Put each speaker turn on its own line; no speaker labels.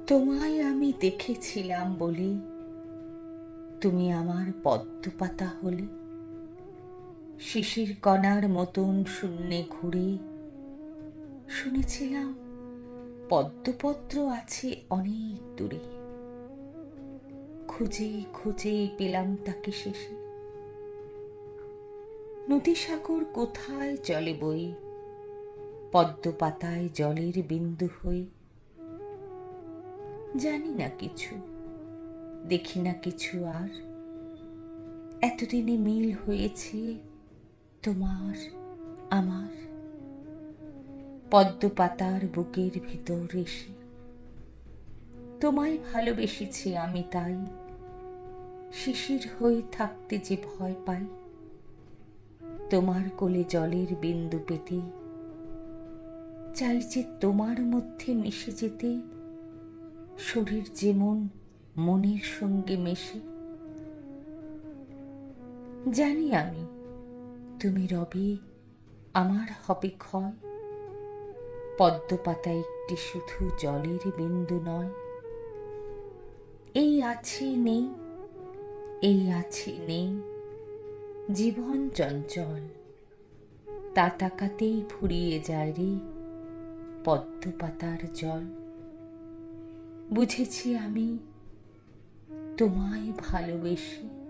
তোমায় আমি দেখেছিলাম বলে তুমি আমার পদ্মপাতা হলে, শিশির কণার মতন শূন্যে ঘুরে। শুনেছিলাম পদ্মপত্র আছে অনেক দূরে, খুঁজে খুঁজে পেলাম তাকে শেষে। নদী সাগর কোথায় চলে বই, পদ্মপাতায় জলের বিন্দু হয়ে। জানি না কিছু, দেখি না কিছু আর, এতদিনে মিল হয়েছে তোমার আমার। পদ্মপাতার বুকের ভিতর এসে তোমায় ভালোবেসেছি আমি, তাই শিশির হয়ে থাকতে যে ভয় পাই। তোমার কোলে জলের বিন্দু পেতে চাই যে তোমার মধ্যে মিশে যেতে, শরীর যেমন মনের সঙ্গে মেশে। জানি আমি তুমি রবে, আমার হবে ক্ষয়, পদ্মপাতা একটি শুধু জলের বিন্দু নয়। এই আছে নেই, এই আছে নেই, জীবন চঞ্চল, তা তাকাতেই ফুরিয়ে যায় রে পদ্মপাতার জল। বুঝেছি আমি তোমায় ভালোবেসে।